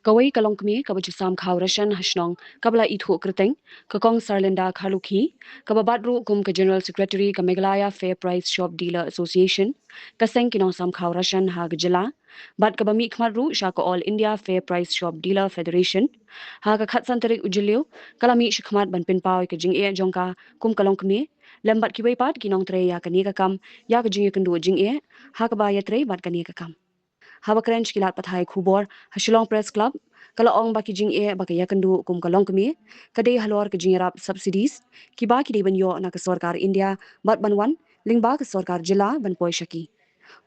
Kawai kalong kami kabaju sam khaw rashan hashnong kabla ithu kriteng kakong Sarlinda Khalukhi kababadru kum ka General Secretary ka Meghalaya Fair Price Shop Dealer Association kaseng kinong sam khaw rashan ha gajala bat kabami khmadru sha ka All India Fair Price Shop Dealer Federation ha ka khatsan tarik ujilyo kalami shkhmat ban pinpaw ka jing e jongka kum kalong kami lembat kiwai pat kinong tre ya ka ni ka kam ya ka jing e kendu jing e ha ka ba ya tre bat ka ni ka kam Haba keren kilat pathai khubor Hashilong Press Club kalau ong baki jing e baki yakandu kum kalong kemi kadai halor ke jing rap subsidies ki ba ki ban yo na ke sarkar India bat banwan lingba ke sarkar jila ban poi shaki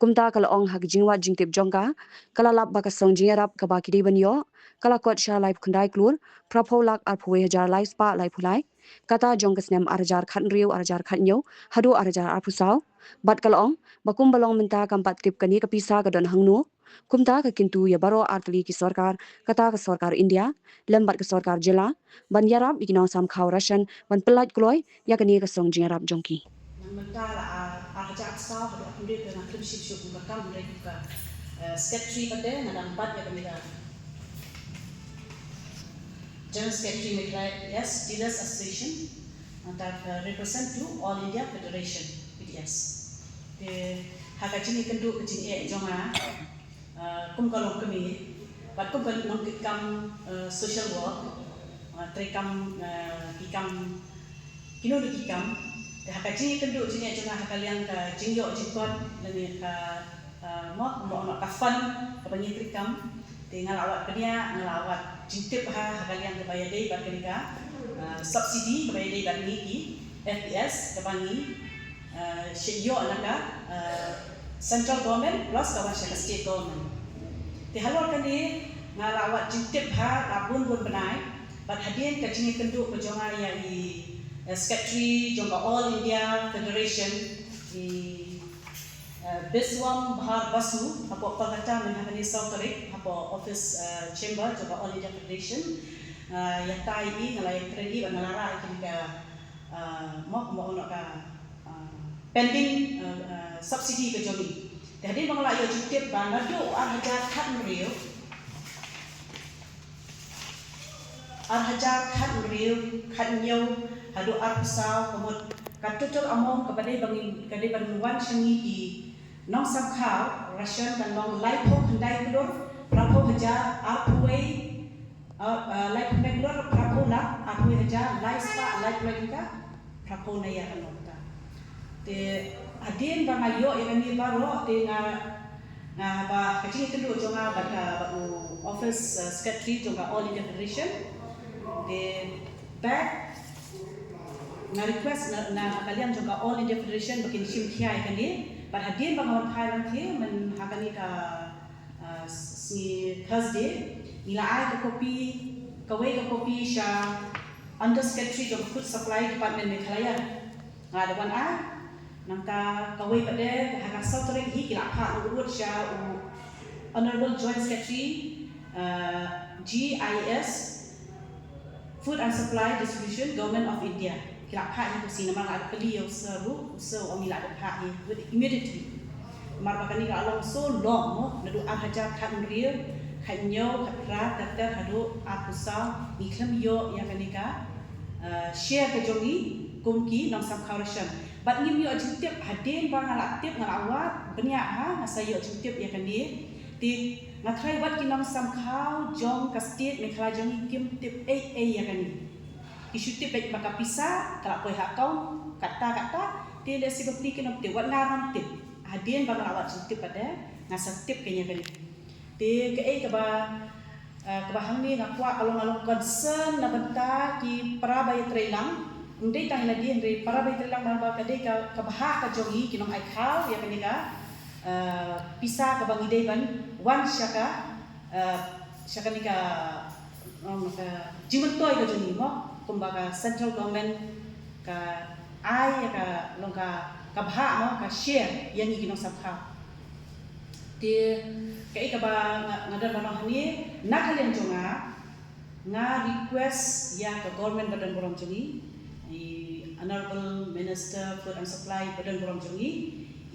kumta kalau ong hak jingwa jingtip jongka kala lap baka song jing rap ka baki ban yo kala kot sha life khandai klur prapo lak ar phuwe hajar life spa life phulai kata jong kesnem arjar khat riu arjar khat nyo hadu arjar ar phusau bat kalau ong bakum balong minta kampat tip kani ka pisa ka don hangnu kumta ka kintu ya baro artli ki sarkar kata ka sarkar India lembat ka sarkar jila ban yarab ikinong sam khaw rashan ban pelat kloy ya kani ka song jing rap jongki Mentara arjak sah ada kulit dengan krimsip syuk bakam mereka secretary pada dengan empat ya kami General Secretary Meghalaya yes Dealers Association that represent to All India Federation PDS. The hakaji ni kendu kecing jonga kum kalong kami bat kum kalong kam social work trekam kikam kino du kikam the hakaji ni kendu jini jonga hakalian ka jingyo jikot lani ka mo kafan ka bangi trekam tinggal awak kenia ngelawat jintip hakalian ke bayar day bat kenika subsidi ke bayar day bat ni FPS ke bangi shyo anaka central government plus kawan syarikat state government. Tihalor kani ngelawat jintip rabun bun benai bat hadien kacini kenduk pejongan yang di secretary jongka All India Federation di Biswam Bahar Basu, apa kata mengenai Sautarik, apa office chamber juga All India Federation, yang ini ngelai kredi dan ngelara itu juga mau nak pending subsidi ke jomi. Jadi mengelai yo jutip banado arhajar khat meriu, arhajar khat meriu, khat nyau, hadu arpsau, kemudian katutul among kepada bangunan seni di Nong sam khaw rashan dan long life ho khandai klor prapo haja arpuwe life khandai klor prapo na arpuwe haja life spa life lagika prapo na ya kanota te adin ba mayo ni baro te na ba kacing itu jonga ba office secretary jonga All India Federation te back na request na kalian jonga All India Federation bikin sim kiai kan ni Perhatian bangawan Thailand ke menghakani ka si Thursday nila ai ka kopi kawai ka kopi sha under secretary of food supply department Meghalaya ngadawan nangka kawai pada haka sautering hi kila pha urut sha honorable joint secretary GIS food and supply distribution government of India kila pha ni kusi nama ada beliau seru omila ada pha ni immediately marba kani ka along so long mo nadu arhajar khat real khanyo khatra tatar hadu apusa iklam yo yang kani ka share ke jongi kumki nang sam kharashan bat ngim yo jintip hadin bang ala tip ngalawat benya nasayo jintip yang kani ti ngathai wat kinang sam khaw jong ka state Meghalaya jongi kim tip yang kani isu tip baik maka pisah kalau kau hakau kata dia lesi bukti kena tip wat ngaram tip hadien bang awak tip pada ngasa tip kenya kali dia ke kebahang ni ngakwa kalau ngalung concern na benta ki para bayi trelang ndai tang na dia ndai para bayi trelang ba ka dei ka bahak ka jongi kinong ai khal ya kani ka pisah ka bang idei ban wan syaka ni ka jimat toy ka jongi mo kumbaga central government ka ai ka longka ka bha mo ka share yang ikinong sabha ti kai ka ba ngadar banong hani nakalian jonga nga request ya ka government badan borong jongi honorable minister food and supply badan borong jongi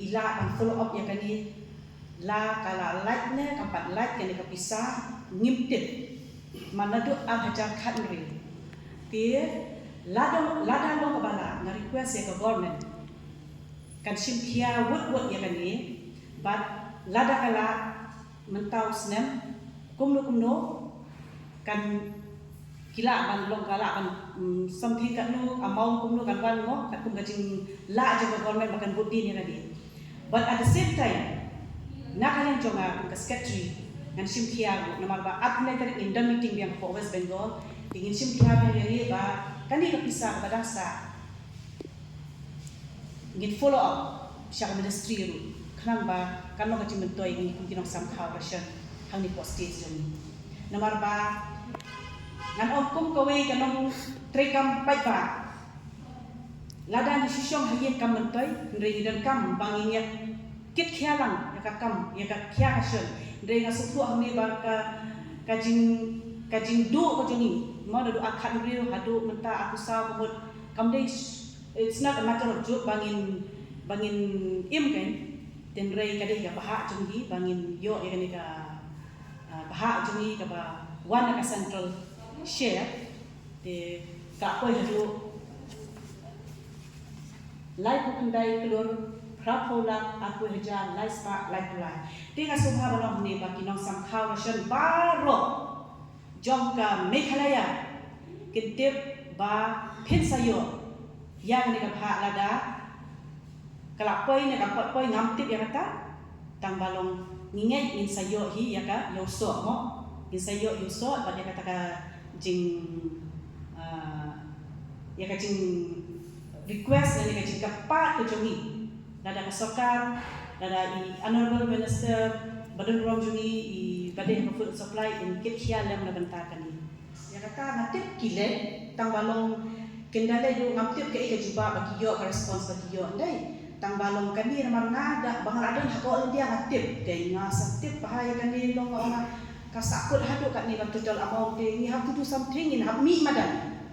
ila ang follow up ya kani la kala light ne kampat light kene kapisa ngimtit manadu al hajar khatri ti lada lo kabala na request ya ke government kan simkia wot ya kan ni but lada kala mentau snem kumno kan kila kan long kala kan something kan no amount kumno kan wan mo kan kum gajing la je ke government makan budi ni tadi but at the same time nakalan jonga ka secretary ngan simkia namal ba at na tadi in the meeting yang for West Bengal tingin simkia ni ba kani kapisa ka badangsa ngin follow up siya ministry ru kanang ba kanong ka mentoy ni kung kinong samkhaw rasyon hang ni postage joni namar ba ngan kum kaway kanong trekam pai ba lada ni sisyong hayen kam mentoy ndre dan kam banginya kit khialang ya ka kam ya ka khia kasyon ndre nga supu hang ni ba kajing do ko joni mo do akhan riu hadu menta aku sa kumut kam dei. It's not a matter of joke bangin im kan ten rei kadai ka baha junggi bangin yo ya kan ka baha junggi ka ba one ka central share de ka koi hadu lai ko kandai kelur prapola aku haja lai spa lai pulai tinga subha balong ni ba kinong samkhaw rasyon baro jongka Meghalaya kintip ba pensayo yang ni kapha lada kalakpoi ni kapoi ngamtip ya kata tang balong ngingai in sayo hi ya ka yoso mo in sayo yoso ba dia kata ka jing ya ka jing request ni ka jing kapa to jongi lada kasokar lada I honorable minister badan rom jongi I badan food supply in kitchia lam na bentakan ni ya kata natip kile tang balong kendala yo ngaptip ke ika juba bagi yo ka response bagi yo ndai tang balong kani namar ngada bangaladon hako dia ngaptip ke ngasatip bahaya kani long ona kasakut hadu kat ni total amount de ni have to do something in have me madan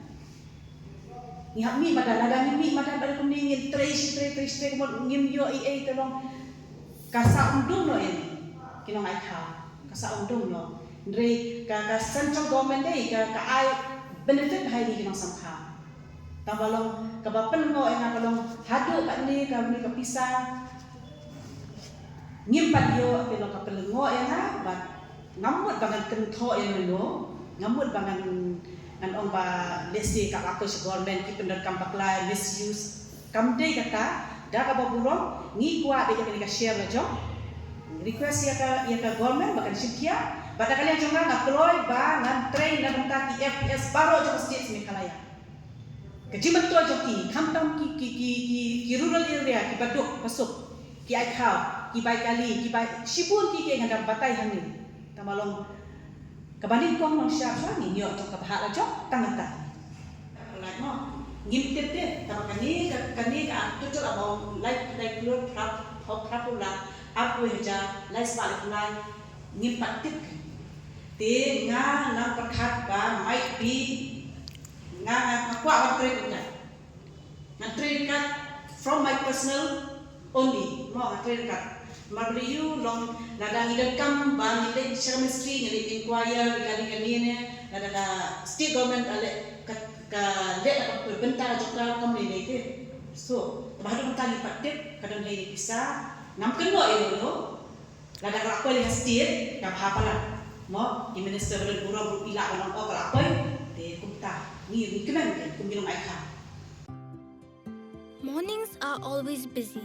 ada ni madan pada kumingin trace mo ngim yo ai tolong kasa undung no ini kinong ai kha kasa undung no ndre ka central government dei ka ai benefit hai ni kinong samkha tabalong kabapen mo ena kalong hadu kat ni kami kapisa ngimpat yo pelo kapelengo ena bat ngamut bangan kentho ena lo ngamut bangan an ong ba lesi ka ako sa government ki pendekam paklay misuse kamde kata da ka baburong ngi kwa be ka share la jo request ya ka government bakan shipkia bata kalian jonga ngaploy ba ngan train na benta ki FPS baro jo state Meghalaya kejimat tu joki kampung ki rural area ki baduk masuk ki ai khau ki bai kali ki bai sibun ki ke ngada batai hang ni tamalong kabanding kong nong sya ni yo to ka baha la jok tangata like mo ngim tete tamakani ka tutul abong like lur prapula aku heja lai spa lai ngim patit te nga nang perkhat ba might be nga kwa trade kat from my personal only mo trade kat mabriyu long ladang idan kam ba ni chemistry ni inquire regarding kanine ladang state government ale ka le bentar jokra kam ni te so bahadu mentali patit kadang hai bisa nam kenwa lo ladang rakoi le state ka bhapala mo di minister ber buro ila long ko rakoi te kumta Mornings are always busy.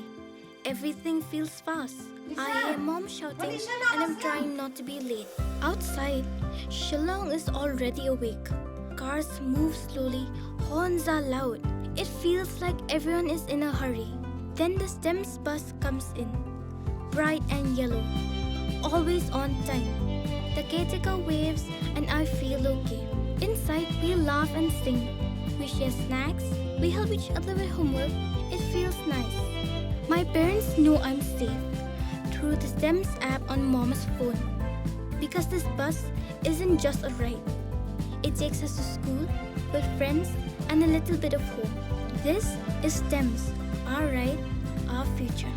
Everything feels fast. I hear mom shouting and I'm trying not to be late. Outside, Shillong is already awake. Cars move slowly, horns are loud. It feels like everyone is in a hurry. Then the STEMS bus comes in, bright and yellow, always on time. The caretaker waves and I feel okay. Inside, we laugh and sing. We share snacks. We help each other with homework. It feels nice. My parents know I'm safe through the STEMS app on mom's phone. Because this bus isn't just a ride. It takes us to school with friends and a little bit of hope. This is STEMS, our ride, our future.